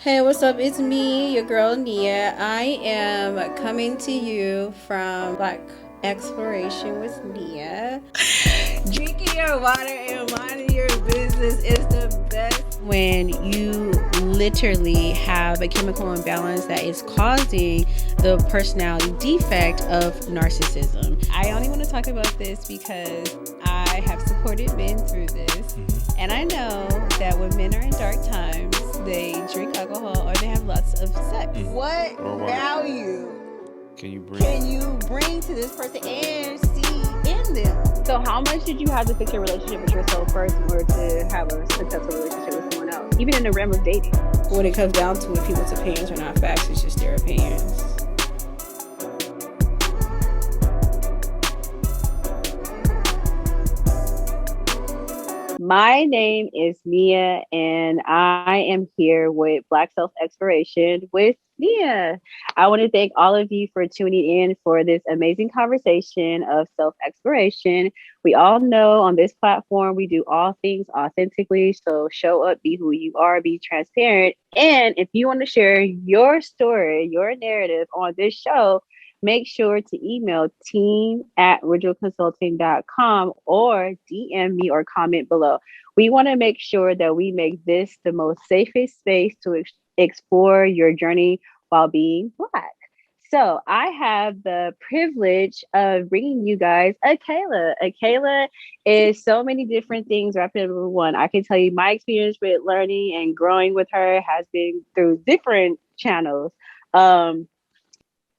Hey, what's up? It's me, your girl Nia. I am coming to you from Black Exploration with Nia. Drinking your water and minding your business is the best when you literally have a chemical imbalance that is causing the personality defect of narcissism. I only want to talk about this because I have supported men through this, and I know that when men are in dark times, they drink alcohol or they have lots of sex. What value can you bring to this person and see in them? So how much did you have to fix your relationship with yourself first in order to have a successful relationship with someone else, even in the realm of dating? When it comes down to it, people's opinions are not facts, it's just their opinions. My name is Nia, and I am here with Black Self Exploration with Nia. I want to thank all of you for tuning in for this amazing conversation of self exploration. We all know on this platform we do all things authentically, so show up, be who you are, be transparent. And if you want to share your story, your narrative on this show, make sure to email team@originalconsulting.com or DM me or comment below. We want to make sure that we make this the most safest space to explore your journey while being Black. So I have the privilege of bringing you guys Akayla. Akayla is so many different things wrapped into one. I can tell you my experience with learning and growing with her has been through different channels.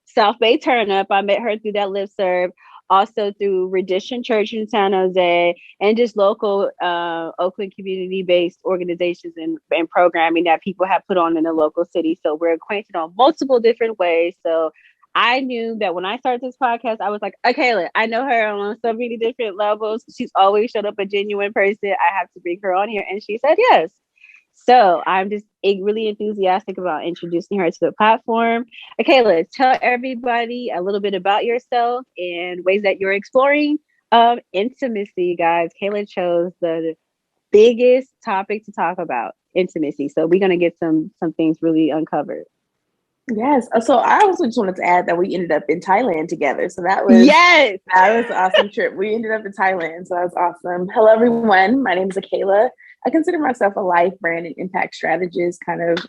South Bay Turn Up. I met her through that lip serve, also through Redemption Church in San Jose, and just local Oakland community-based organizations and programming that people have put on in the local city. So we're acquainted on multiple different ways. So I knew that when I started this podcast, I was like, okay, I know her on so many different levels. She's always showed up a genuine person. I have to bring her on here. And she said yes. So I'm just really enthusiastic about introducing her to the platform. Okay, let's tell everybody a little bit about yourself and ways that you're exploring intimacy, guys. Kayla chose the biggest topic to talk about, intimacy. So we're gonna get some things really uncovered. Yes. So I also just wanted to add that we ended up in Thailand together. So that was an awesome trip. We ended up in Thailand. So that was awesome. Hello everyone. My name is Akayla. I consider myself a life brand and impact strategist kind of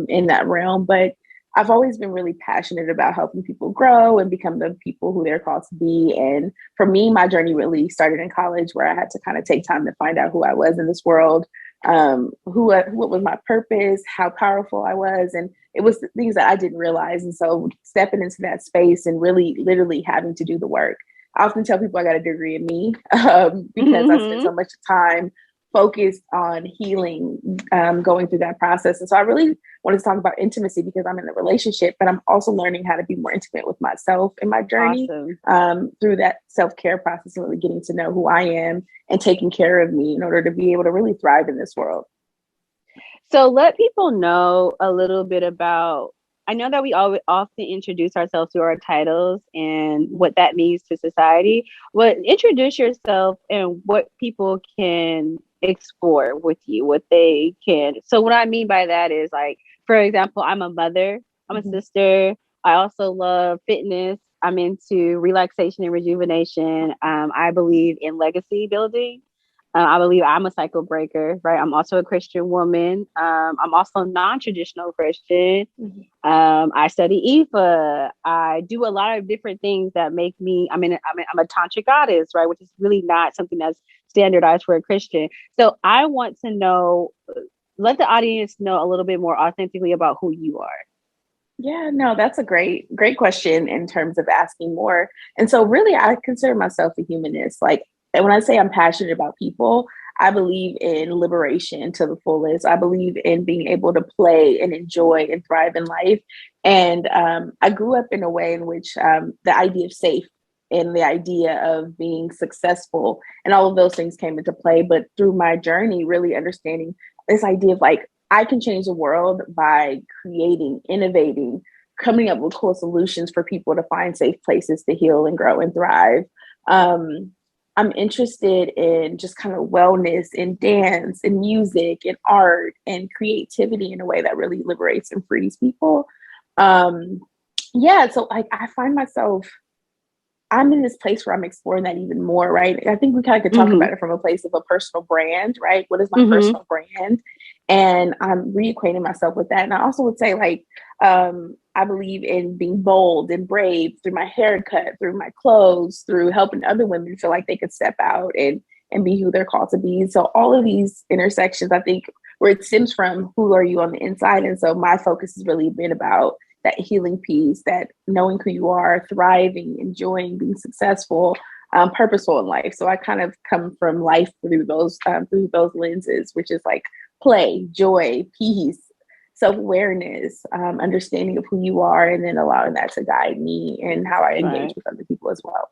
in that realm, but I've always been really passionate about helping people grow and become the people who they're called to be. And for me, my journey really started in college where I had to kind of take time to find out who I was in this world, what was my purpose, how powerful I was. And it was things that I didn't realize. And so stepping into that space and really literally having to do the work. I often tell people I got a degree in me because I spent so much time focused on healing, going through that process. And so I really wanted to talk about intimacy because I'm in a relationship, but I'm also learning how to be more intimate with myself in my journey through that self-care process and really getting to know who I am and taking care of me in order to be able to really thrive in this world. So let people know a little bit about, I know that we always often introduce ourselves through our titles and what that means to society. But introduce yourself and what people can explore with you, what they can. So what I mean by that is, like, for example, I'm a mother, I'm a sister. I also love fitness. I'm into relaxation and rejuvenation. I believe in legacy building. I believe I'm a cycle breaker, right? I'm also a Christian woman. I'm also non-traditional Christian. I study IFA. I do a lot of different things that make me, I'm a tantric goddess, right? Which is really not something that's standardized for a Christian. So I want to know, let the audience know a little bit more authentically about who you are. Yeah, no, that's a great question in terms of asking more. And so really, I consider myself a humanist. Like, and when I say I'm passionate about people, I believe in liberation to the fullest. I believe in being able to play and enjoy and thrive in life. And I grew up in a way in which the idea of safe and the idea of being successful and all of those things came into play. But through my journey, really understanding this idea of like, I can change the world by creating, innovating, coming up with cool solutions for people to find safe places to heal and grow and thrive. I'm interested in just kind of wellness and dance and music and art and creativity in a way that really liberates and frees people. Um, yeah, so like I find myself, I'm in this place where I'm exploring that even more, right? I think we kind of could talk about it from a place of a personal brand, right? What is my personal brand? And I'm reacquainting myself with that. And I also would say, like, I believe in being bold and brave through my haircut, through my clothes, through helping other women feel like they could step out and be who they're called to be. So all of these intersections, I think, where it stems from, who are you on the inside? And so my focus has really been about that healing piece, that knowing who you are, thriving, enjoying, being successful, purposeful in life. So I kind of come from life through those lenses, which is like play, joy, peace, self-awareness, understanding of who you are, and then allowing that to guide me and how I engage with other people as well.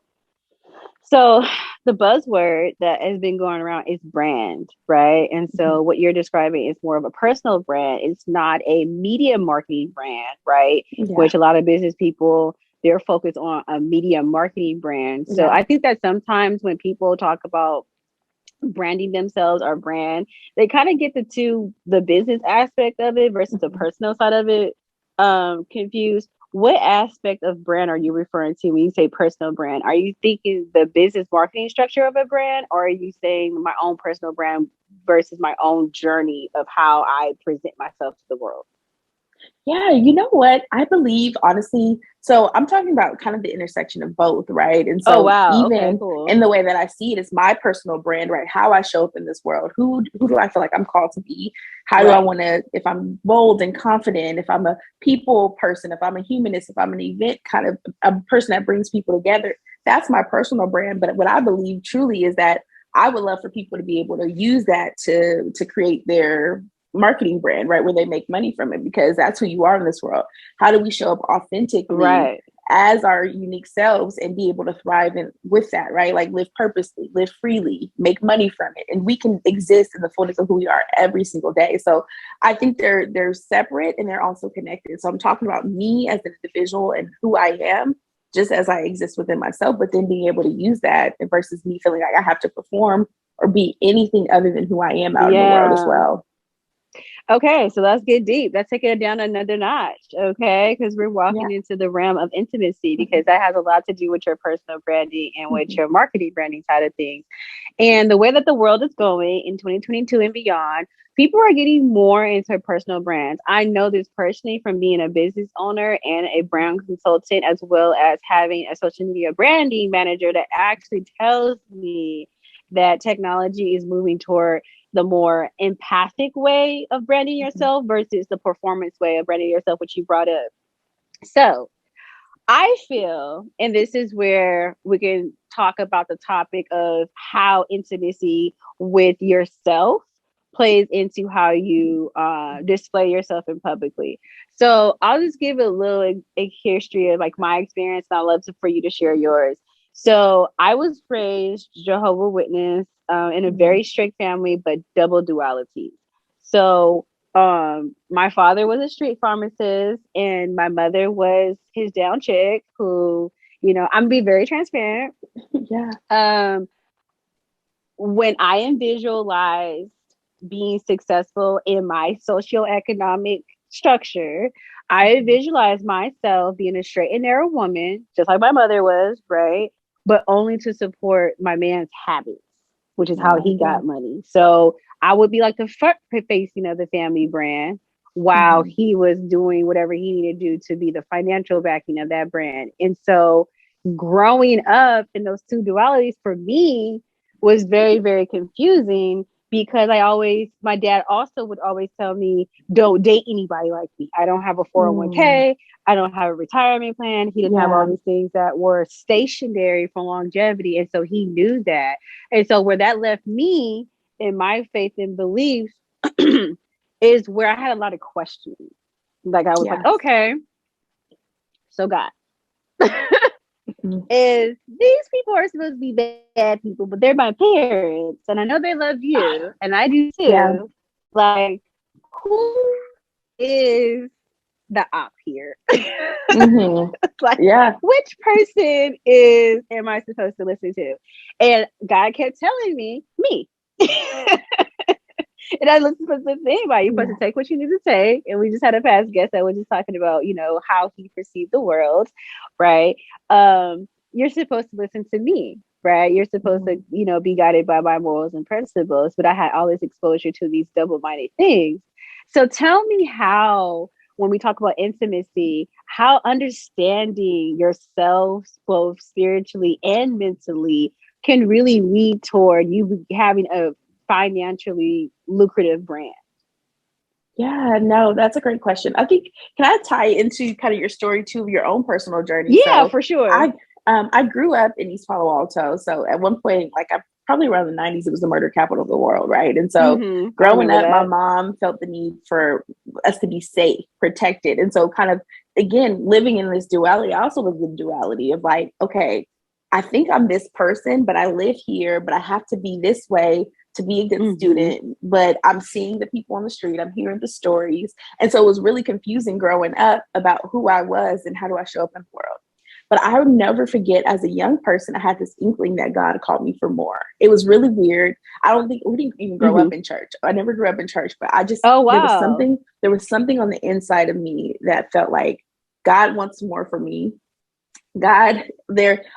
So the buzzword that has been going around is brand, right? And so what you're describing is more of a personal brand. It's not a media marketing brand, right? Yeah. Which a lot of business people, they're focused on a media marketing brand. So I think that sometimes when people talk about branding themselves or brand, they kind of get the business aspect of it versus the personal side of it confused. What aspect of brand are you referring to when you say personal brand? Are you thinking the business marketing structure of a brand, or are you saying my own personal brand versus my own journey of how I present myself to the world? Yeah, you know what? I believe, honestly, so I'm talking about kind of the intersection of both, right? And so even in the way that I see it, it's my personal brand, right? How I show up in this world. Who do I feel like I'm called to be? How do I want to, if I'm bold and confident, if I'm a people person, if I'm a humanist, if I'm an event kind of a person that brings people together, that's my personal brand. But what I believe truly is that I would love for people to be able to use that to create their marketing brand, right, where they make money from it, because that's who you are in this world. How do we show up authentically as our unique selves and be able to thrive with that, right? Like live purposely, live freely, make money from it. And we can exist in the fullness of who we are every single day. So I think they're separate and they're also connected. So I'm talking about me as an individual and who I am, just as I exist within myself, but then being able to use that versus me feeling like I have to perform or be anything other than who I am out in the world as well. Okay, so let's get deep. Let's take it down another notch, okay? Because we're walking into the realm of intimacy, because that has a lot to do with your personal branding and with your marketing branding side of things. And the way that the world is going in 2022 and beyond, people are getting more into personal brands. I know this personally from being a business owner and a brand consultant, as well as having a social media branding manager that actually tells me that technology is moving toward the more empathic way of branding yourself versus the performance way of branding yourself, which you brought up. So I feel, and this is where we can talk about the topic of how intimacy with yourself plays into how you display yourself in publicly. So I'll just give a little a history of like my experience, and I'd love for you to share yours. So I was raised Jehovah's Witness in a very strict family, but double duality. So my father was a street pharmacist and my mother was his down chick who, I'm gonna be very transparent. When I visualized being successful in my socioeconomic structure, I visualized myself being a straight and narrow woman, just like my mother was, right? But only to support my man's habits, which is how he got money. So I would be like the front facing of the family brand while he was doing whatever he needed to do to be the financial backing of that brand. And so growing up in those two dualities for me was very, very confusing, because my dad also would always tell me, don't date anybody like me. I don't have a 401k. I don't have a retirement plan. He didn't have all these things that were stationary for longevity. And so he knew that. And so where that left me in my faith and beliefs is where I had a lot of questions. Like I was like, okay, so God, is these people are supposed to be bad people, but they're my parents, and I know they love you, and I do too. Like, who is the op here. Mm-hmm. Like, which person am I supposed to listen to? And God kept telling me. And I wasn't supposed to listen to anybody. You're supposed to take what you need to take. And we just had a past guest that was just talking about, how he perceived the world, right? You're supposed to listen to me, right? You're supposed to, be guided by my morals and principles. But I had all this exposure to these double-minded things. So tell me how, when we talk about intimacy, how understanding yourself, both spiritually and mentally, can really lead toward you having a financially lucrative brand? Yeah, no, that's a great question. I think, can I tie into kind of your story too, of your own personal journey? Yeah, so for sure. I grew up in East Palo Alto. So at one point, like probably around the 90s, it was the murder capital of the world, right? And so growing up, my mom felt the need for us to be safe, protected. And so kind of, again, living in this duality, I also was in duality of like, okay, I think I'm this person, but I live here, but I have to be this way to be a good student. But I'm seeing the people on the street, I'm hearing the stories. And so it was really confusing growing up about who I was and how do I show up in the world. But I would never forget, as a young person, I had this inkling that God called me for more. It was really weird. I don't think we didn't even grow up in church. I never grew up in church, but I just, there was something on the inside of me that felt like God wants more for me. God,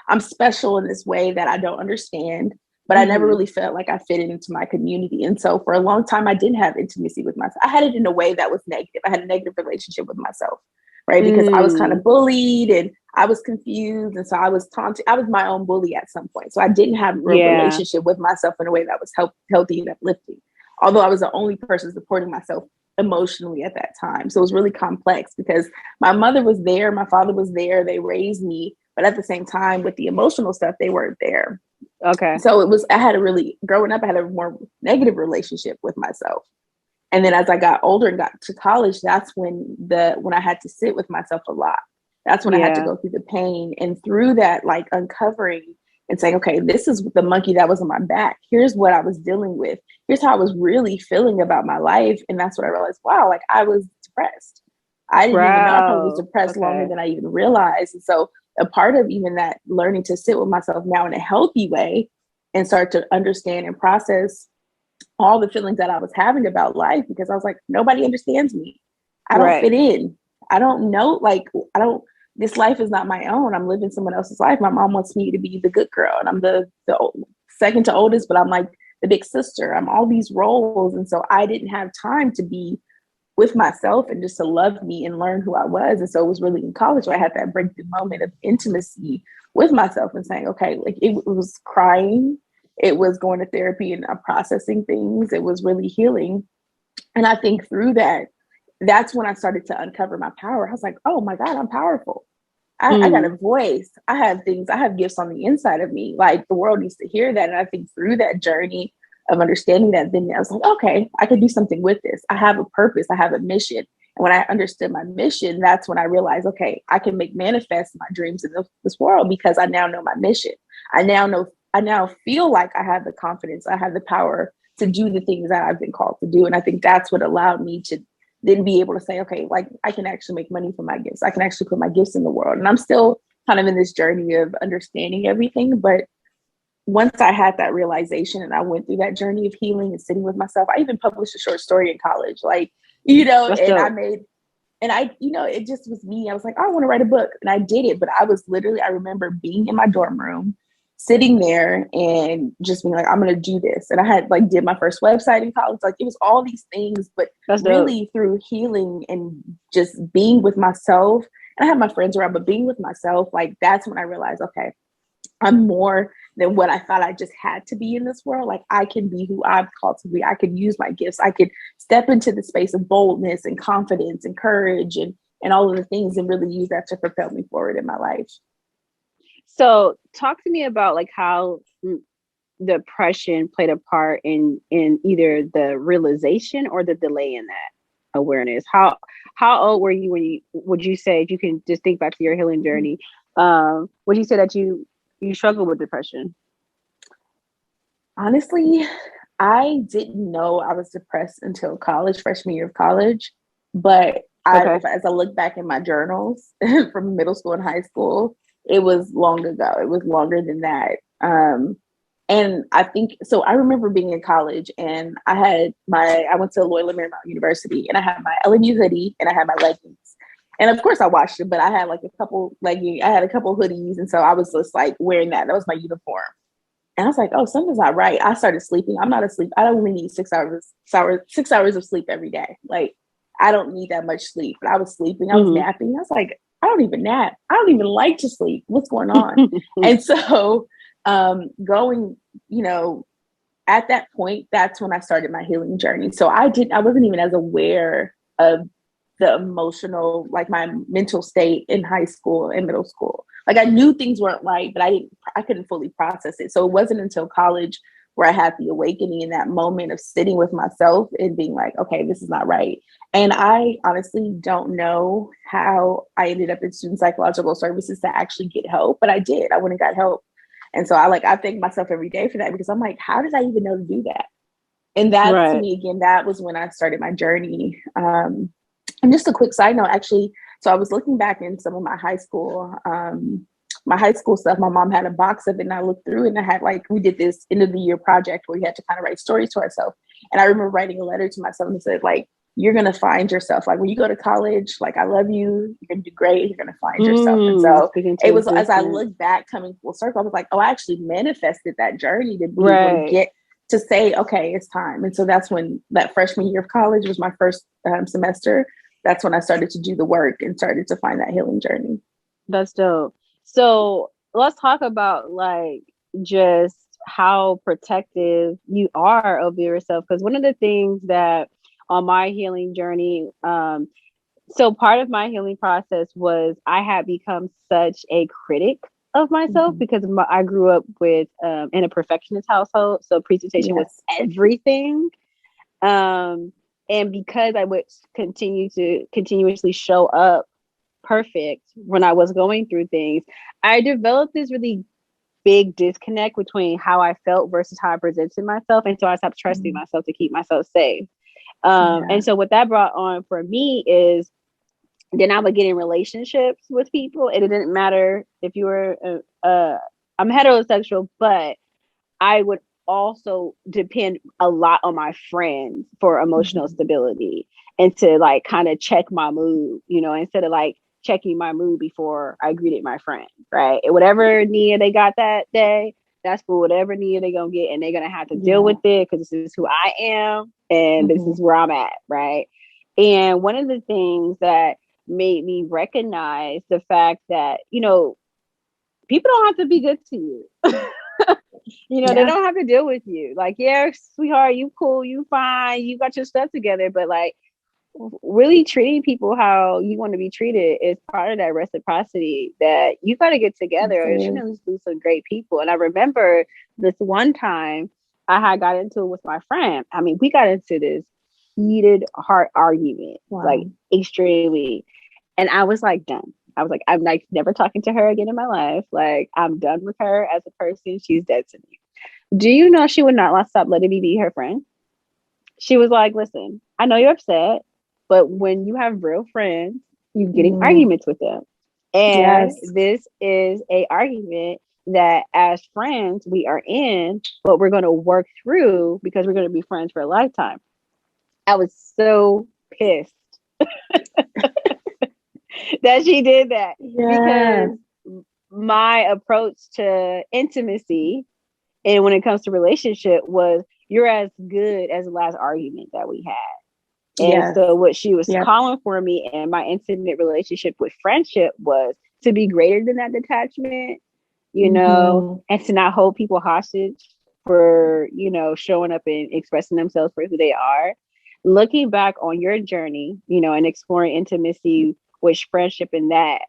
I'm special in this way that I don't understand, but I never really felt like I fit into my community. And so for a long time, I didn't have intimacy with myself. I had it in a way that was negative. I had a negative relationship with myself, right? Because I was kind of bullied and I was confused. And so I was taunted. I was my own bully at some point. So I didn't have a relationship with myself in a way that was healthy and uplifting. Although I was the only person supporting myself emotionally at that time. So it was really complex because my mother was there, my father was there, they raised me, but at the same time with the emotional stuff, they weren't there. Okay. So growing up, I had a more negative relationship with myself. And then as I got older and got to college, that's when I had to sit with myself a lot. That's when I had to go through the pain, and through that, like uncovering and saying, okay, this is the monkey that was on my back. Here's what I was dealing with. Here's how I was really feeling about my life. And that's what I realized, wow, like I was depressed. I didn't even know I probably was depressed longer than I even realized. And so a part of even that learning to sit with myself now in a healthy way and start to understand and process all the feelings that I was having about life, because I was like, nobody understands me. I don't fit in. I don't know. This life is not my own. I'm living someone else's life. My mom wants me to be the good girl, and I'm the second to oldest, but I'm like the big sister. I'm all these roles. And so I didn't have time to be with myself and just to love me and learn who I was. And so it was really in college where I had that breakthrough moment of intimacy with myself and saying, okay, like it was crying. It was going to therapy and processing things. It was really healing. And I think through that, that's when I started to uncover my power. I was like, oh my God, I'm powerful. I got a voice. I have gifts on the inside of me. Like the world needs to hear that. And I think through that journey of understanding that, then I was like, okay, I could do something with this. I have a purpose. I have a mission. And when I understood my mission, that's when I realized, okay, I can make manifest my dreams in this world because I now know my mission. I now feel like I have the confidence. I have the power to do the things that I've been called to do. And I think that's what allowed me to then be able to say, okay, like I can actually make money from my gifts. I can actually put my gifts in the world. And I'm still kind of in this journey of understanding everything. But once I had that realization and I went through that journey of healing and sitting with myself, I even published a short story in college, it just was me. I was like, I want to write a book. And I did it. But I remember being in my dorm room, sitting there and just being like, I'm going to do this. And I had did my first website in college. Like it was all these things, but really through healing and just being with myself. And I had my friends around, but being with myself, that's when I realized, okay, I'm more than what I thought I just had to be in this world. Like I can be who I'm called to be. I could use my gifts. I could step into the space of boldness and confidence and courage and all of the things and really use that to propel me forward in my life. So talk to me about how depression played a part in either the realization or the delay in that awareness. How old were you would you say, if you can just think back to your healing journey, would you say that you struggle with depression? Honestly, I didn't know I was depressed until freshman year of college, but as I look back in my journals from middle school and high school, it was long ago. It was longer than that. And I think, so I remember being in college and I went to Loyola Marymount University and I had my LMU hoodie and I had my leggings. And of course I washed it, but I had like a couple hoodies. And so I was just like wearing that. That was my uniform. And I was like, oh, something's not right. I started sleeping. I'm not asleep. I only need 6 hours of sleep every day. Like, I don't need that much sleep. But I was sleeping. I was napping. I was like, I don't even nap. I don't even like to sleep. What's going on? And so going, at that point, that's when I started my healing journey. So I wasn't even as aware of the emotional, like my mental state in high school and middle school. Like I knew things weren't right, but I couldn't fully process it. So it wasn't until college where I had the awakening in that moment of sitting with myself and being like, okay, this is not right. And I honestly don't know how I ended up in student psychological services to actually get help, but I did. I went and got help. And so I thank myself every day for that, because I'm like, how did I even know to do that? And that to me, again, that was when I started my journey. And just a quick side note, actually, so I was looking back in some of my high school stuff. My mom had a box of it and I looked through it and I had we did this end of the year project where you had to kind of write stories to ourselves. And I remember writing a letter to myself and said, you're going to find yourself. Like when you go to college, I love you, you're going to do great, you're going to find yourself. And so it was, as I look back coming full circle, I was like, oh, I actually manifested that journey to be able to get to say, okay, it's time. And so that's when that freshman year of college was my first semester. That's when I started to do the work and started to find that healing journey. That's dope. So let's talk about just how protective you are of yourself. Because one of the things that on my healing journey, so part of my healing process was I had become such a critic of myself because I grew up with in a perfectionist household. So presentation was everything. And because I would continuously show up perfect when I was going through things, I developed this really big disconnect between how I felt versus how I presented myself. And so I stopped trusting myself to keep myself safe. And so what that brought on for me is then I would get in relationships with people. And it didn't matter if you were, I'm heterosexual, but I would also depend a lot on my friends for emotional stability and to kind of check my mood, instead of checking my mood before I greeted my friend, right? And whatever Nia they got that day, that's for whatever Nia they're gonna get, and they're gonna have to deal with it because this is who I am and this is where I'm at, right? And one of the things that made me recognize the fact that, people don't have to be good to you. They don't have to deal with you. Yeah, sweetheart, you cool, you fine, you got your stuff together. But really treating people how you want to be treated is part of that reciprocity that you got to get together. Or you're going to lose some great people. And I remember this one time I had got into it with my friend. I mean, we got into this heated heart argument, extremely. And I was done. I was I'm never talking to her again in my life. I'm done with her as a person. She's dead to me. Do you know she would not stop letting me be her friend? She was like, listen, I know you're upset, but when you have real friends, you get in arguments with them. And this is a argument that as friends we are in, but we're going to work through because we're going to be friends for a lifetime. I was so pissed that she did that because my approach to intimacy and when it comes to relationship was you're as good as the last argument that we had. And so what she was calling for me and my intimate relationship with friendship was to be greater than that detachment, and to not hold people hostage for, showing up and expressing themselves for who they are. Looking back on your journey, and exploring intimacy with friendship and that,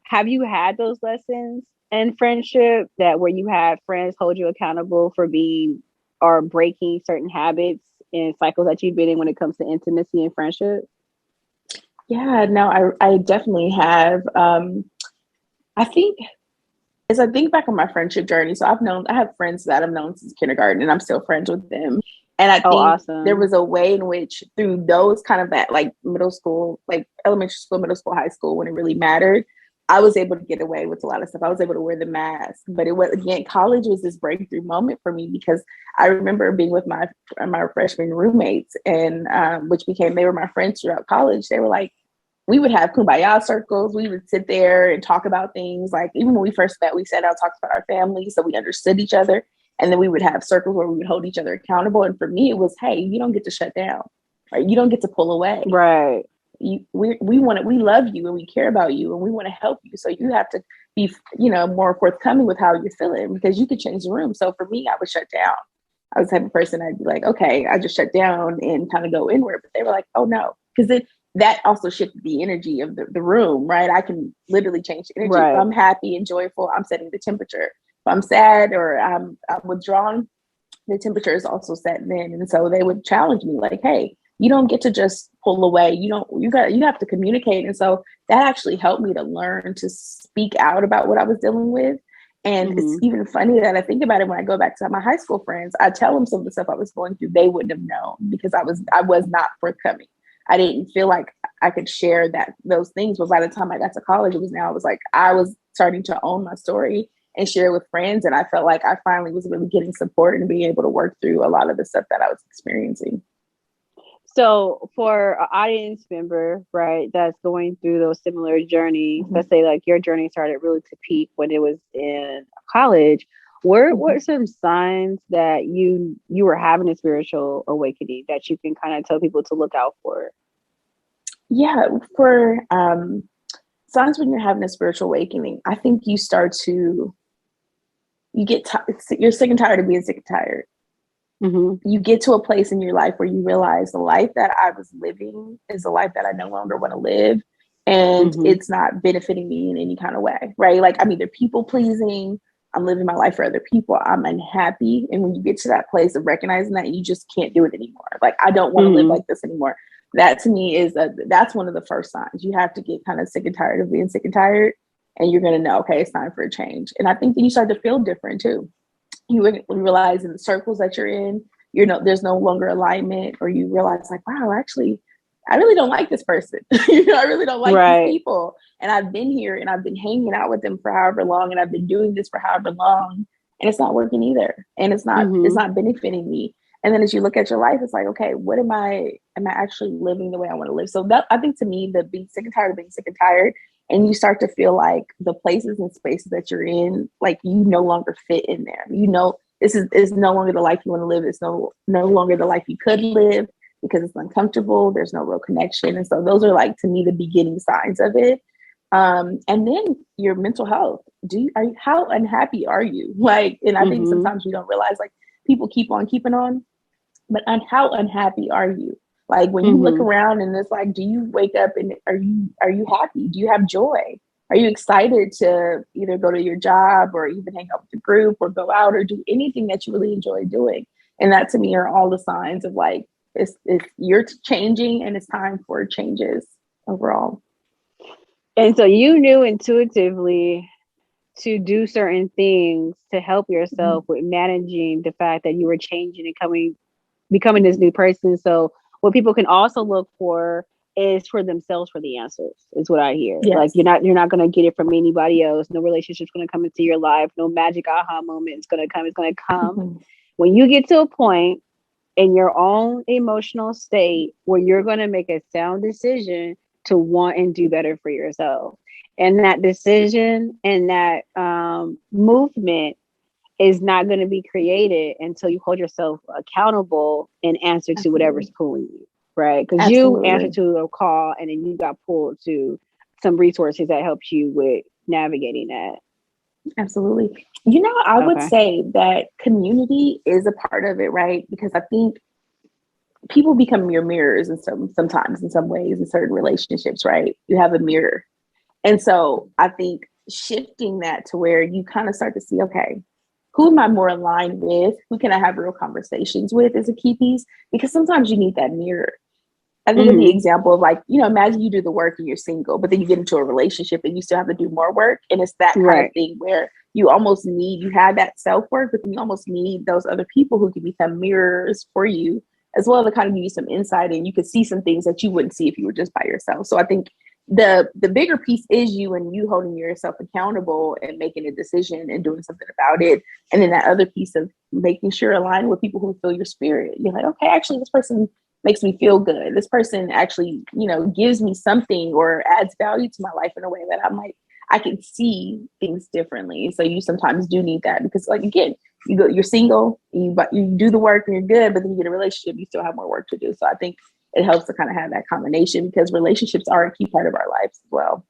have you had those lessons in friendship that where you had friends hold you accountable for being or breaking certain habits and cycles that you've been in when it comes to intimacy and friendship? Yeah, no, I definitely have. I think as I think back on my friendship journey, so I have friends that I've known since kindergarten and I'm still friends with them. And I think awesome. There was a way in which through those kind of that like middle school, like elementary school, middle school, high school, when it really mattered, I was able to get away with a lot of stuff. I was able to wear the mask, but it was, again, college was this breakthrough moment for me because I remember being with my freshman roommates, and they were my friends throughout college. They were like, we would have kumbaya circles. We would sit there and talk about things. Like even when we first met, we sat down, talked about our families, so we understood each other. And then we would have circles where we would hold each other accountable. And for me, it was, hey, you don't get to shut down, right? You don't get to pull away, right? We love you and we care about you and we want to help you. So you have to be, more forthcoming with how you're feeling because you could change the room. So for me, I would shut down. I was the type of person I'd be like, okay, I just shut down and kind of go inward. But they were like, oh no, because that also shifted the energy of the room, right? I can literally change the energy. Right. If I'm happy and joyful, I'm setting the temperature. If I'm sad or I'm withdrawn, the temperature is also set then. And so they would challenge me like, hey, you don't get to just pull away. You have to communicate. And so that actually helped me to learn to speak out about what I was dealing with. And it's even funny that I think about it when I go back to my high school friends. I tell them some of the stuff I was going through, they wouldn't have known because I was not forthcoming. I didn't feel like I could share those things. But by the time I got to college, I was starting to own my story and share with friends. And I felt like I finally was really getting support and being able to work through a lot of the stuff that I was experiencing. So for an audience member, right, that's going through those similar journeys, let's say like your journey started really to peak when it was in college. What are some signs that you were having a spiritual awakening that you can kind of tell people to look out for? Yeah, for signs when you're having a spiritual awakening, I think you're sick and tired of being sick and tired. You get to a place in your life where you realize the life that I was living is a life that I no longer want to live. And it's not benefiting me in any kind of way, right? Like I'm either people pleasing, I'm living my life for other people, I'm unhappy. And when you get to that place of recognizing that, you just can't do it anymore. Like, I don't want to live like this anymore. That to me that's one of the first signs. You have to get kind of sick and tired of being sick and tired. And you're going to know, okay, it's time for a change. And I think then you start to feel different too. You realize in the circles that you're in, there's no longer alignment, or you realize like, wow, actually, I really don't like this person. I really don't like these people. And I've been here and I've been hanging out with them for however long, and I've been doing this for however long, and it's not working either. And it's not benefiting me. And then as you look at your life, it's like, okay, what am I actually living the way I want to live? So that, I think to me, the being sick and tired of being sick and tired, and you start to feel like the places and spaces that you're in, like you no longer fit in there. This is no longer the life you want to live. It's no longer the life you could live because it's uncomfortable. There's no real connection. And so those are like, to me, the beginning signs of it. And then your mental health. How unhappy are you? Like, and I think sometimes you don't realize, like, people keep on keeping on, but how unhappy are you? Like when you look around and it's like, do you wake up and are you happy? Do you have joy? Are you excited to either go to your job or even hang out with the group or go out or do anything that you really enjoy doing? And that to me are all the signs of like, it's you're changing and it's time for changes overall. And so you knew intuitively to do certain things to help yourself with managing the fact that you were changing and becoming this new person. So what people can also look for is for themselves for the answers, is what I hear. Yes. Like you're not going to get it from anybody else. No relationship's going to come into your life. No magic aha moment is going to come. It's going to come when you get to a point in your own emotional state where you're going to make a sound decision to want and do better for yourself. And that decision and that movement is not going to be created until you hold yourself accountable and answer to whatever's pulling you, right? Because you answered to a call and then you got pulled to some resources that helped you with navigating that. Absolutely. I would say that community is a part of it, right? Because I think people become your mirrors sometimes in some ways in certain relationships, right? You have a mirror. And so I think shifting that to where you kind of start to see, okay, who am I more aligned with? Who can I have real conversations with is a key piece, because sometimes you need that mirror. I think of the example of like, you know, imagine you do the work and you're single, but then you get into a relationship and you still have to do more work. And it's that kind of thing where you almost need, you have that self-work, but then you almost need those other people who can become mirrors for you as well to kind of give you some insight, and you could see some things that you wouldn't see if you were just by yourself. So I think the bigger piece is you and you holding yourself accountable and making a decision and doing something about it. And then that other piece of making sure align with people who feel your spirit. You're like, okay, actually this person makes me feel good. This person actually, you know, gives me something or adds value to my life in a way that I'm like, I can see things differently. So you sometimes do need that because, like, again, you're single, but you do the work and you're good, but then you get a relationship, you still have more work to do. So I think it helps to kind of have that combination because relationships are a key part of our lives as well.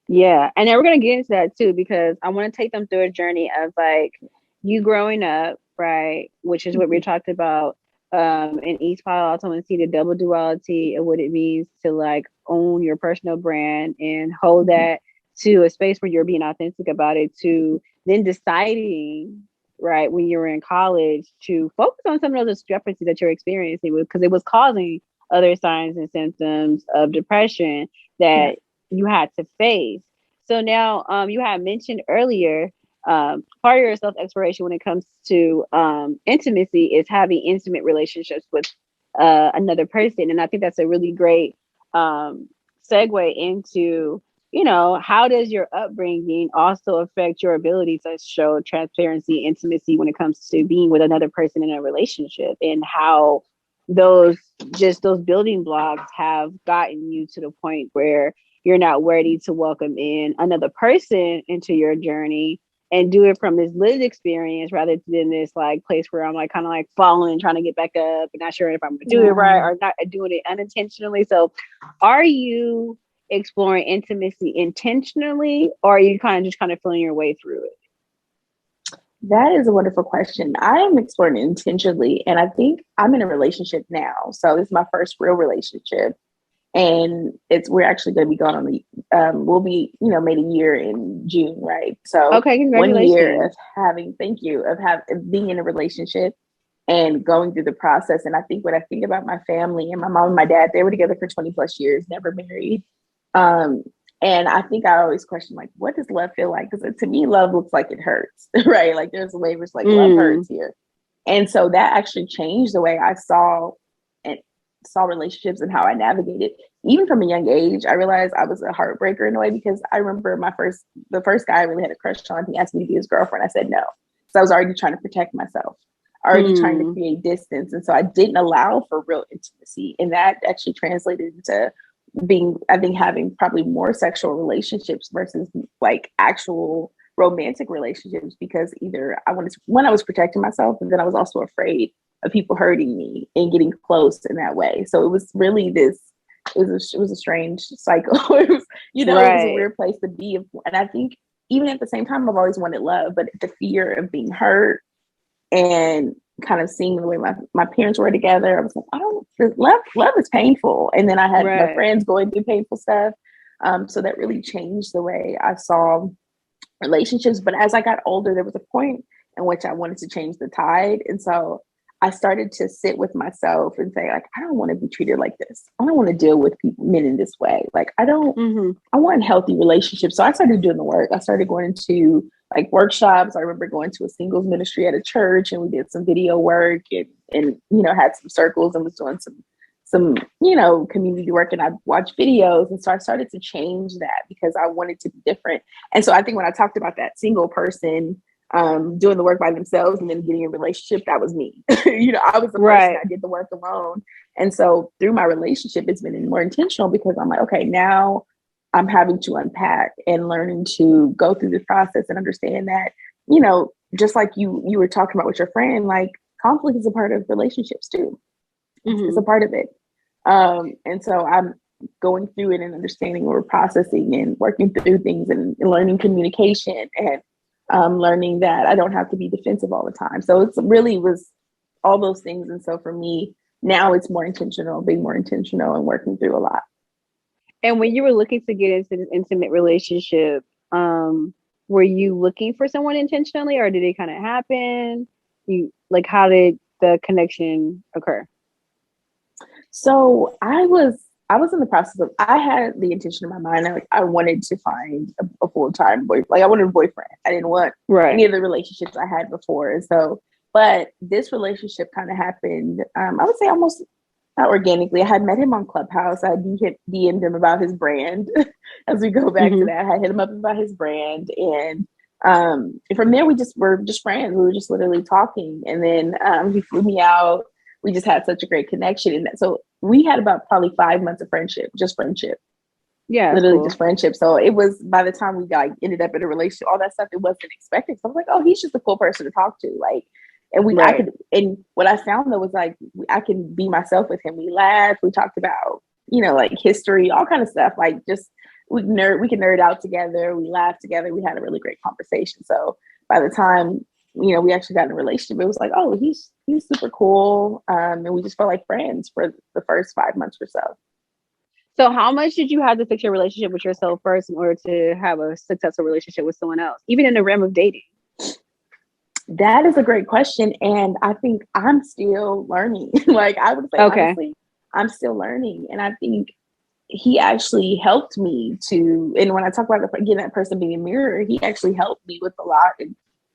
Yeah. And then we're going to get into that too, because I want to take them through a journey of like you growing up, right? Which is what we talked about. In each pile, I also want to see the double duality of what it means to like own your personal brand and hold that to a space where you're being authentic about it, to then deciding, right, when you were in college to focus on some of those discrepancies that you're experiencing because it was causing other signs and symptoms of depression that you had to face. So now you had mentioned earlier part of your self-exploration when it comes to intimacy is having intimate relationships with another person. And I think that's a really great segue into, you know, how does your upbringing also affect your ability to show transparency, intimacy when it comes to being with another person in a relationship, and how those building blocks have gotten you to the point where you're not ready to welcome in another person into your journey and do it from this lived experience rather than this like place where I'm like kind of like falling, trying to get back up and not sure if I'm gonna do it right or not, doing it unintentionally. So are you exploring intimacy intentionally, or are you kind of feeling your way through it? That is a wonderful question. I am exploring intentionally, and I think I'm in a relationship now. So this is my first real relationship, and we're actually going to be going on the we'll be, you know, made a year in June, right? So okay, congratulations. 1 year of being in a relationship and going through the process. And I think when I think about my family and my mom and my dad, they were together for 20 plus years, never married. And I think I always question, like, what does love feel like? Because to me, love looks like it hurts, right? Like there's a way where it's like, love hurts here. And so that actually changed the way I saw relationships and how I navigated. Even from a young age, I realized I was a heartbreaker in a way because I remember the first guy I really had a crush on, he asked me to be his girlfriend. I said no. So I was already trying to protect myself, already trying to create distance. And so I didn't allow for real intimacy. And that actually translated into having probably more sexual relationships versus like actual romantic relationships, because either I was protecting myself, and then I was also afraid of people hurting me and getting close in that way. So it was really it was a strange cycle. It was, it was a weird place to be. And I think even at the same time, I've always wanted love, but the fear of being hurt and kind of seeing the way my parents were together, I was like, love is painful. And then I had my friends going through painful stuff. So that really changed the way I saw relationships. But as I got older, there was a point in which I wanted to change the tide. And so I started to sit with myself and say, like, I don't want to be treated like this. I don't want to deal with men in this way. Like, I want healthy relationships. So I started doing the work. I started going to like workshops. I remember going to a singles ministry at a church, and we did some video work and had some circles and was doing some community work, and I watched videos. And so I started to change that because I wanted to be different. And so I think when I talked about that single person doing the work by themselves and then getting a relationship, that was me. I was the person that did the work alone. And so through my relationship, it's been more intentional because I'm like, okay, now I'm having to unpack and learning to go through this process and understand that, just like you were talking about with your friend, like conflict is a part of relationships too. It's a part of it. And so I'm going through it and understanding or processing and working through things and learning communication and learning that I don't have to be defensive all the time. So it's really was all those things. And so for me, now it's more intentional, being more intentional and working through a lot. And when you were looking to get into this intimate relationship, were you looking for someone intentionally, or did it kind of happen? How did the connection occur? So I was in the process of, I had the intention in my mind, like I wanted to find a full-time boy, like I wanted a boyfriend. I didn't want any of the relationships I had before. And so, but this relationship kind of happened, I would say almost not organically. I had met him on Clubhouse. I DM'd him about his brand. As we go back to that, I hit him up about his brand. And from there, were just friends. We were just literally talking. And then he flew me out. We just had such a great connection. And so we had about probably 5 months of friendship, just friendship. Yeah. Literally just friendship. So it was, by the time we ended up in a relationship, all that stuff, it wasn't expected. So I was like, oh, he's just a cool person to talk to. Like, and and what I found though was like, I can be myself with him. We laughed, we talked about, like history, all kind of stuff. Like just, we can nerd out together. We laughed together. We had a really great conversation. So by the time, we actually got in a relationship, it was like, oh, he's super cool. And we just felt like friends for the first 5 months or so. So how much did you have to fix your relationship with yourself first in order to have a successful relationship with someone else, even in the realm of dating? That is a great question. And I think I'm still learning. Like I would say, honestly, I'm still learning. And I think he actually helped me and when I talk about again, that person being a mirror, he actually helped me with a lot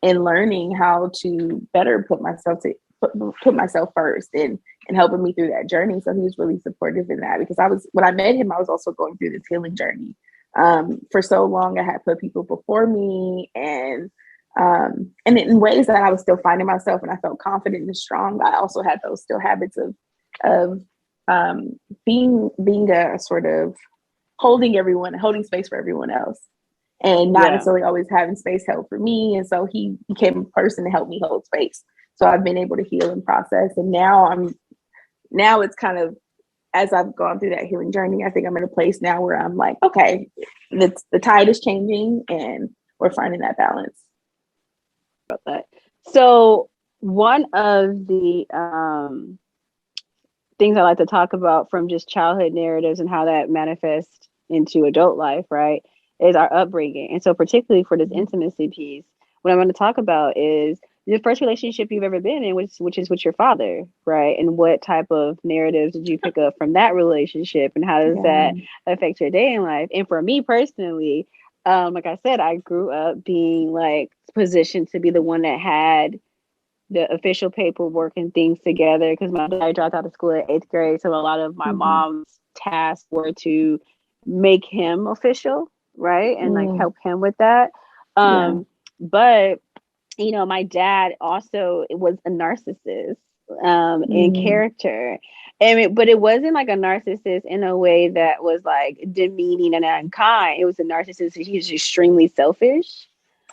in learning how to better put myself first and helping me through that journey. So he was really supportive in that, because when I met him, I was also going through this healing journey. For so long, I had put people before me, and in ways that I was still finding myself and I felt confident and strong. I also had those still habits of being a sort of holding space for everyone else, and not necessarily always having space held for me. And so he became a person to help me hold space. So I've been able to heal and process. And now it's kind of, as I've gone through that healing journey, I think I'm in a place now where I'm like, okay, the tide is changing and we're finding that balance. About that. So one of the things I like to talk about from just childhood narratives and how that manifests into adult life, right, is our upbringing. And so particularly for this intimacy piece, what I'm going to talk about is the first relationship you've ever been in, which is with your father, right? And what type of narratives did you pick up from that relationship, and how does that affect your dating life? And for me personally, like I said, I grew up being like positioned to be the one that had the official paperwork and things together, because my dad dropped out of school at 8th grade. So a lot of my mom's tasks were to make him official, right? And like help him with that. But my dad also was a narcissist in character. But it wasn't like a narcissist in a way that was like demeaning and unkind. It was a narcissist. He was extremely selfish.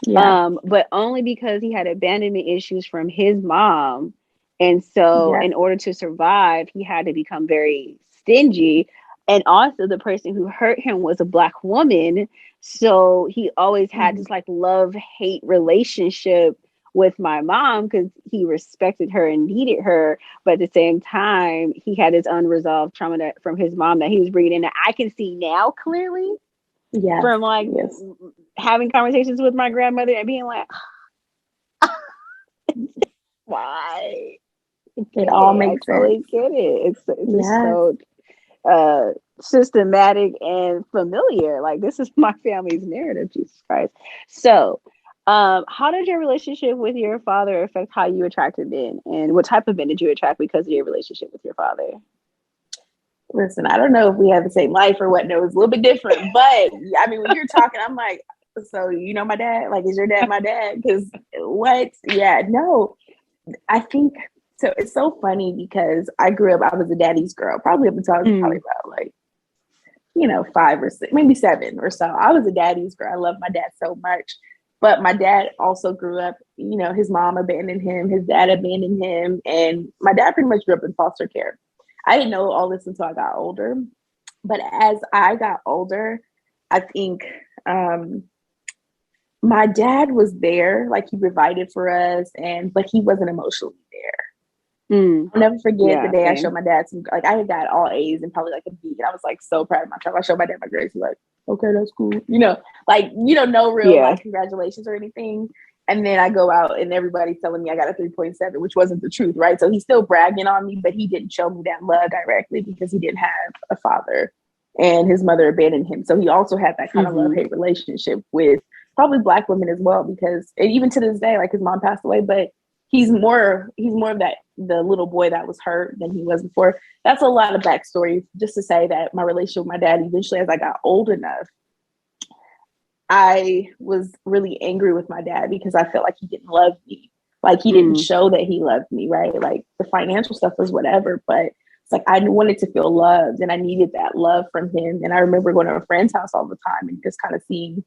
But only because he had abandonment issues from his mom. And so in order to survive, he had to become very stingy. And also the person who hurt him was a Black woman. So he always had this like love-hate relationship with my mom, because he respected her and needed her. But at the same time, he had his unresolved trauma from his mom that he was bringing in, that I can see now clearly. From like having conversations with my grandmother and being like, why? It all makes sense. I get it. It's just so systematic and familiar. Like, this is my family's narrative, Jesus Christ. So how did your relationship with your father affect how you attracted men, and what type of men did you attract because of your relationship with your father? Listen, I don't know if we have the same life or what. No, it's a little bit different. But I mean, when you're talking, I'm like, so my dad? Like, is your dad my dad? Because what? Yeah, no. I think so. It's so funny because I grew up, I was a daddy's girl, probably up until I was probably about like, 5 or 6, maybe 7 or so. I was a daddy's girl. I love my dad so much. But my dad also grew up, his mom abandoned him, his dad abandoned him, and my dad pretty much grew up in foster care. I didn't know all this until I got older. But as I got older, I think my dad was there, like he provided for us, but he wasn't emotionally there. I'll never forget the day I showed my dad some, like I had got all A's and probably like a B, and I was like so proud of myself. I showed my dad my grades. He's like, okay, that's cool. Like, no real like congratulations or anything. And then I go out and everybody's telling me I got a 3.7, which wasn't the truth, right? So he's still bragging on me, but he didn't show me that love directly because he didn't have a father and his mother abandoned him. So he also had that kind of love-hate relationship with probably Black women as well, because even to this day, like his mom passed away, but he's more of that, the little boy that was hurt than he was before. That's a lot of backstory just to say that my relationship with my dad, eventually as I got old enough, I was really angry with my dad because I felt like he didn't love me. Like he didn't show that he loved me, right? Like the financial stuff was whatever, but it's like I wanted to feel loved and I needed that love from him. And I remember going to a friend's house all the time and just kind of seeing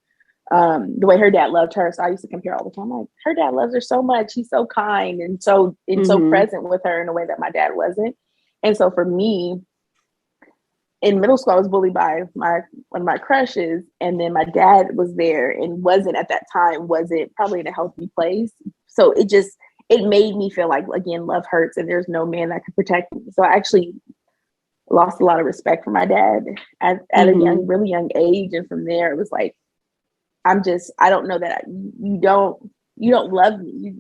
the way her dad loved her. So I used to compare all the time. Like her dad loves her so much. He's so kind and so present with her in a way that my dad wasn't. And so for me, in middle school, I was bullied by one of my crushes, and then my dad was there and wasn't probably in a healthy place. So it made me feel like, again, love hurts and there's no man that could protect me. So I actually lost a lot of respect for my dad at a really young age. And from there, it was like, I don't know that you don't love me.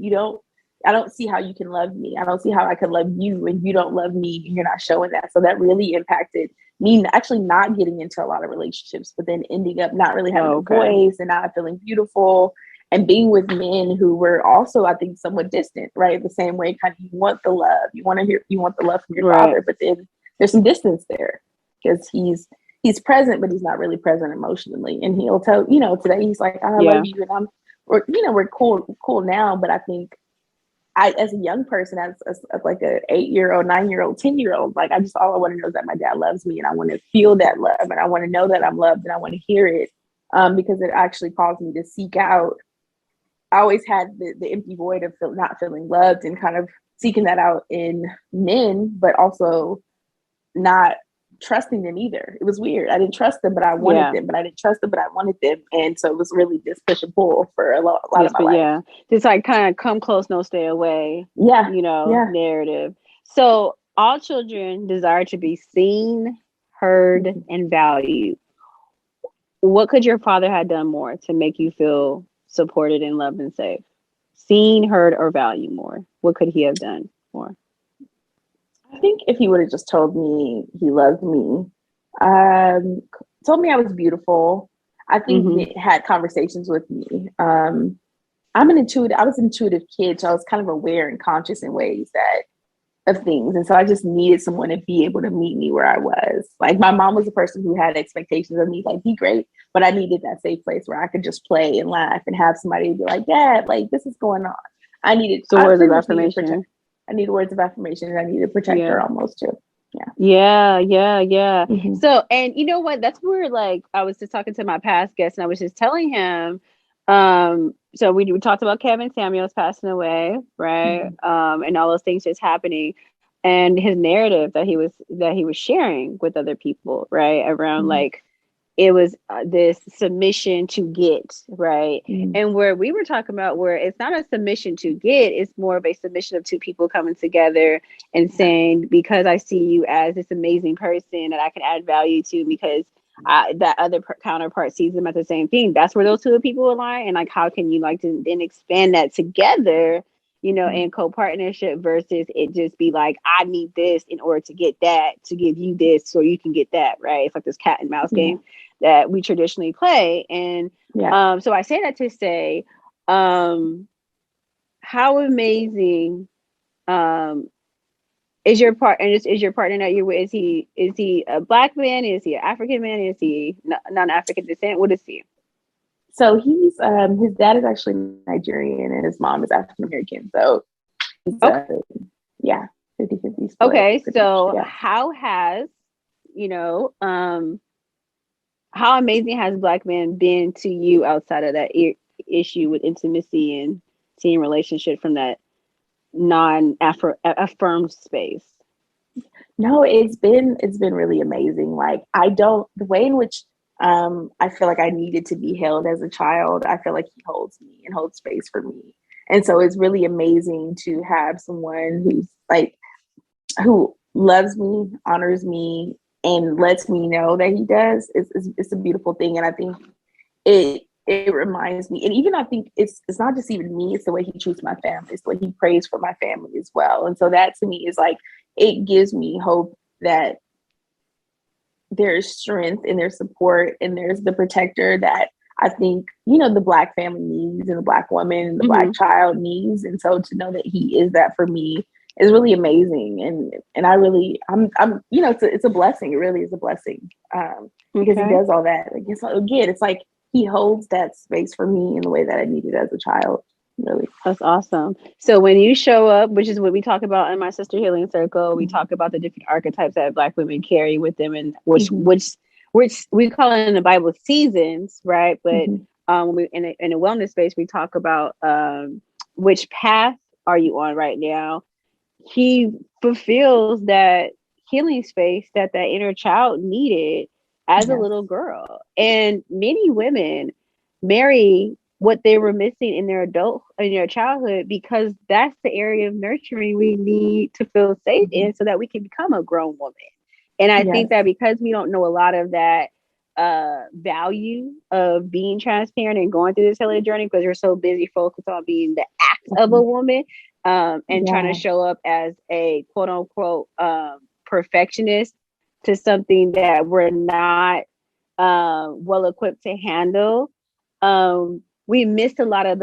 I don't see how you can love me. I don't see how I can love you and you don't love me and you're not showing that. So that really impacted me actually not getting into a lot of relationships, but then ending up not really having a voice and not feeling beautiful and being with men who were also, I think, somewhat distant, right? The same way kind of you want the love, you want the love from your father, but then there's some distance there because he's present, but he's not really present emotionally. And he'll tell, today he's like, I love you. And we're cool now. But I think as a young person, as like a 8-year-old, 9-year-old, 10-year-old, like all I want to know is that my dad loves me and I want to feel that love and I want to know that I'm loved and I want to hear it because it actually caused me to seek out. I always had the empty void of not feeling loved and kind of seeking that out in men, but also not trusting them either. It was weird. I didn't trust them, but I wanted them, but I didn't trust them, but I wanted them. And so it was really this push and pull for a lot of my life. Yeah. Just like kind of come close, no stay away. Narrative. So all children desire to be seen, heard, and valued. What could your father have done more to make you feel supported and loved and safe? Seen, heard, or valued more? What could he have done more? I think if he would have just told me he loved me, told me I was beautiful, I think he had conversations with me. I was an intuitive kid, so I was kind of aware and conscious in ways of things. And so I just needed someone to be able to meet me where I was. Like my mom was a person who had expectations of me, like be great, but I needed that safe place where I could just play and laugh and have somebody be like, Dad, like this is going on. I needed words of affirmation. I need words of affirmation. I need to protect her almost too. Yeah. So, and you know what? That's where, like, I was just talking to my past guest and I was just telling him, so we talked about Kevin Samuels passing away, right? And all those things just happening and his narrative that he was sharing with other people, right? Around like, it was this submission to get, right? And where we were talking about where it's not a submission to get, it's more of a submission of two people coming together and saying, because I see you as this amazing person that I can add value to because that other counterpart sees them as the same thing. That's where those two people align. And like, how can you like to then expand that together, in co-partnership versus it just be like, I need this in order to get that, to give you this so you can get that, right? It's like this cat and mouse game that we traditionally play. And so I say that to say, how amazing is your partner? Is your partner that you're with? Is he a Black man? Is he an African man? Is he non-African descent? What is he? So he's his dad is actually Nigerian and his mom is African American. So it's 50-50 split. Okay, so how has how amazing has Black man been to you outside of that issue with intimacy and seeing relationship from that non-affirmed space? No, it's been really amazing. Like the way in which I feel like I needed to be held as a child, I feel like he holds me and holds space for me. And so it's really amazing to have someone who loves me, honors me, and lets me know that he does. It's a beautiful thing. And I think it reminds me, and even I think it's not just even me, it's the way he treats my family, it's the way he prays for my family as well. And so that to me is like, it gives me hope that there's strength and there's support and there's the protector that I think, the Black family needs, and the Black woman and the Black child needs. And so to know that he is that for me is really amazing. And I really, it's a blessing. It really is a blessing, because he does all that. Like, it's like he holds that space for me in the way that I needed as a child. Really. That's awesome. So when you show up, which is what we talk about in my Sister Healing Circle, we talk about the different archetypes that Black women carry with them, and which we call it in the Bible seasons, right? But when we in a wellness space, we talk about which path are you on right now. He fulfills that healing space that inner child needed as a little girl, and many women marry what they were missing in their childhood, because that's the area of nurturing we need to feel safe in, so that we can become a grown woman. And I think that because we don't know a lot of that value of being transparent and going through this healing journey, because we're so busy focused on being the act of a woman, and trying to show up as a quote unquote perfectionist to something that we're not well equipped to handle. We missed a lot of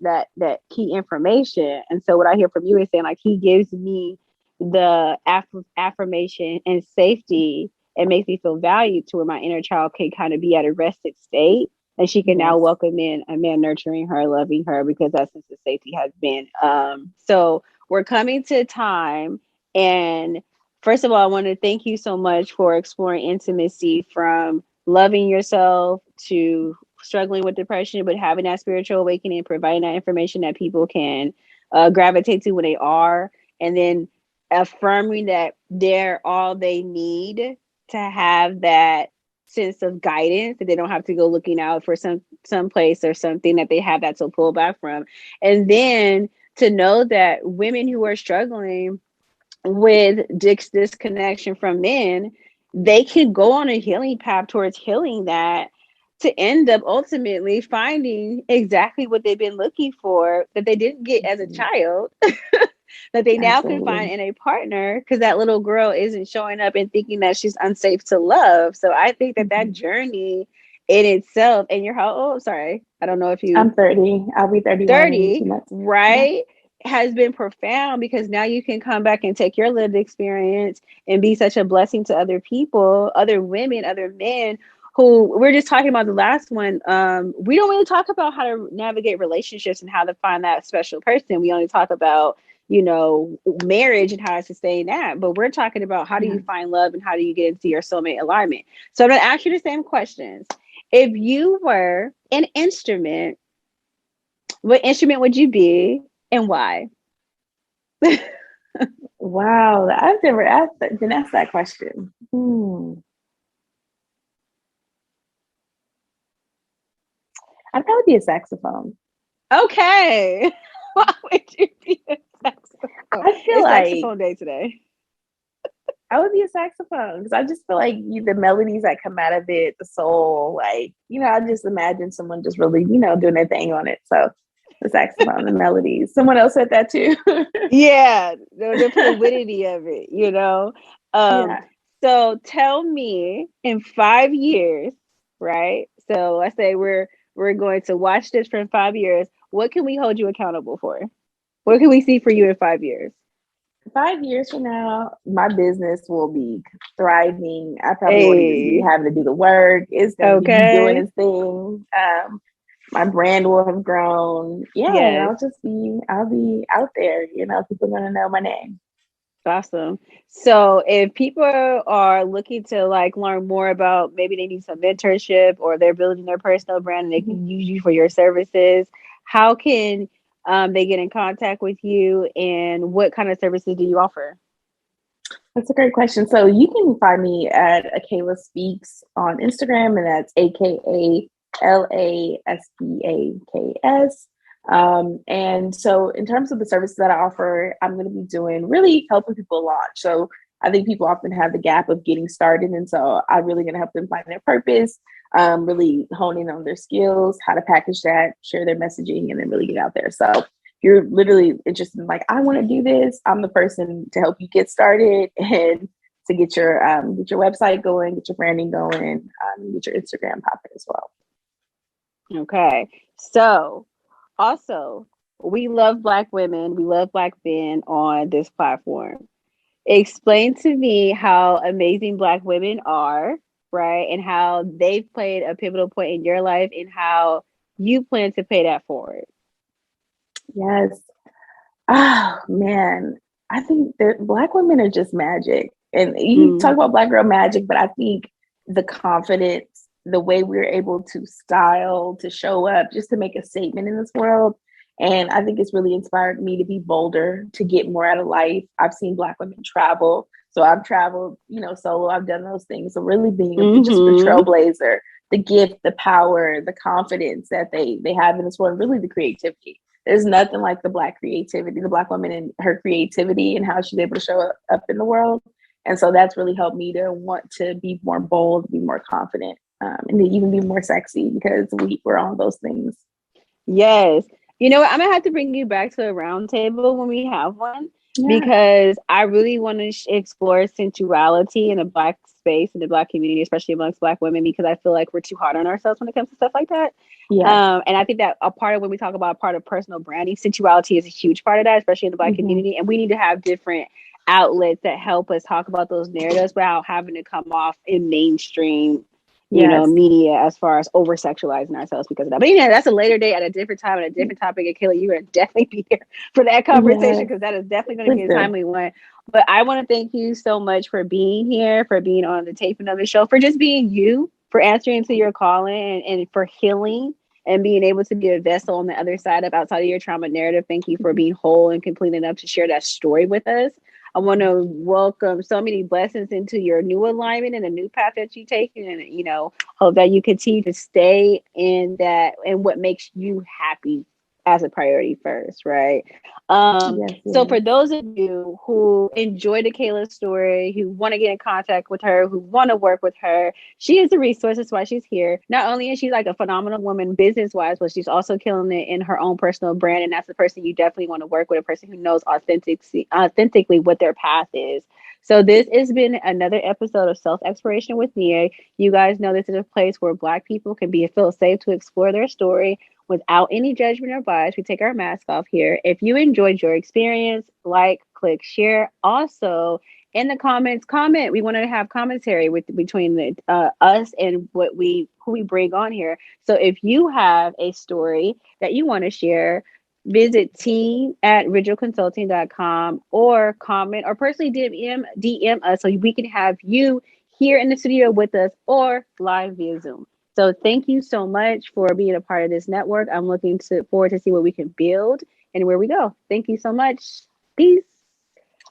that key information. And so what I hear from you is saying, like, he gives me the affirmation and safety, and makes me feel valued, to where my inner child can kind of be at a rested state, and she can now welcome in a man nurturing her, loving her, because that sense of safety has been. So we're coming to time. And first of all, I want to thank you so much for exploring intimacy, from loving yourself to struggling with depression, but having that spiritual awakening, providing that information that people can gravitate to when they are, and then affirming that they're all they need to have that sense of guidance, that they don't have to go looking out for some place or something, that they have that to pull back from. And then to know that women who are struggling with disconnection from men, they can go on a healing path towards healing that, to end up ultimately finding exactly what they've been looking for, that they didn't get as a child, that they now can find in a partner, because that little girl isn't showing up and thinking that she's unsafe to love. So I think that journey in itself, and you're how old? Sorry, I don't know if you... I'm 30. I'll be 31. 30, right? Has been profound, because now you can come back and take your lived experience and be such a blessing to other people, other women, other men, who we're just talking about the last one. We don't really talk about how to navigate relationships and how to find that special person. We only talk about, marriage and how to sustain that. But we're talking about how do you find love and how do you get into your soulmate alignment. So I'm going to ask you the same questions. If you were an instrument, what instrument would you be and why? Wow, I've never been asked that question. I'd probably be a saxophone. Okay. Why would you be a saxophone? I feel like saxophone day today. I would be a saxophone, because I just feel like the melodies that come out of it, the soul, like, I just imagine someone just really, doing their thing on it. So the saxophone, the melodies. Someone else said that too. Yeah, the fluidity of it, So tell me, in 5 years, right? So let's say we're going to watch this for 5 years. What can we hold you accountable for? What can we see for you in 5 years? 5 years from now, my business will be thriving. I probably won't even be having to do the work. It's going to be doing its thing. My brand will have grown. Yeah, I'll be out there. People are going to know my name. Awesome. So if people are looking to learn more about, maybe they need some mentorship, or they're building their personal brand and they can use you for your services, how can they get in contact with you, and what kind of services do you offer? That's a great question. So you can find me at Akela Speaks on Instagram, and that's AKALASPAKS. And so in terms of the services that I offer, I'm going to be doing really helping people launch. So I think people often have the gap of getting started. And so I'm really going to help them find their purpose, really honing on their skills, how to package that, share their messaging, and then really get out there. So if you're literally interested in like, I want to do this, I'm the person to help you get started and to get your website going, get your branding going, get your Instagram popping as well. Okay. So also, we love Black women, we love Black men on this platform. Explain to me how amazing Black women are, right? And how they've played a pivotal point in your life and how you plan to pay that forward. Yes. Oh, man. I think that Black women are just magic. And you talk about Black girl magic, but I think the confidence, the way we're able to style, to show up, just to make a statement in this world. And I think it's really inspired me to be bolder, to get more out of life. I've seen Black women travel. So I've traveled, solo. I've done those things. So really being just a trailblazer, the gift, the power, the confidence that they have in this world, really the creativity. There's nothing like the Black creativity, the Black woman and her creativity and how she's able to show up in the world. And so that's really helped me to want to be more bold, be more confident, and to even be more sexy because we're on those things. Yes. You know what? I'm going to have to bring you back to a round table when we have one, because I really want to explore sensuality in a Black space, in the Black community, especially amongst Black women, because I feel like we're too hard on ourselves when it comes to stuff like that. Yes. And I think that a part of when we talk about a part of personal branding, sensuality is a huge part of that, especially in the Black community. And we need to have different outlets that help us talk about those narratives without having to come off in mainstream media as far as over sexualizing ourselves because of that. But that's a later day at a different time and a different topic. And Kayla, you are definitely be here for that conversation because that is definitely going to be a timely one. But I want to thank you so much for being here, for being on the taping of the show, for just being you, for answering to your calling and for healing and being able to be a vessel on the other side of outside of your trauma narrative. Thank you for being whole and complete enough to share that story with us. I want to welcome so many blessings into your new alignment and a new path that you take, and hope that you continue to stay in that and what makes you happy as a priority first, right? So for those of you who enjoy the Kayla story, who want to get in contact with her, who want to work with her, she is a resource. That's why she's here. Not only is she like a phenomenal woman business-wise, but she's also killing it in her own personal brand. And that's the person you definitely want to work with, a person who knows authentically what their path is. So this has been another episode of Self-Exploration with Nia. You guys know this is a place where Black people can feel safe to explore their story without any judgment or bias. We take our mask off here. If you enjoyed your experience, like, click, share. Also, in the comments, comment. We want to have commentary between us and who we bring on here. So if you have a story that you want to share, visit team@ridgelconsulting.com or comment or personally DM us so we can have you here in the studio with us or live via Zoom. So thank you so much for being a part of this network. I'm looking forward to see what we can build and where we go. Thank you so much. Peace.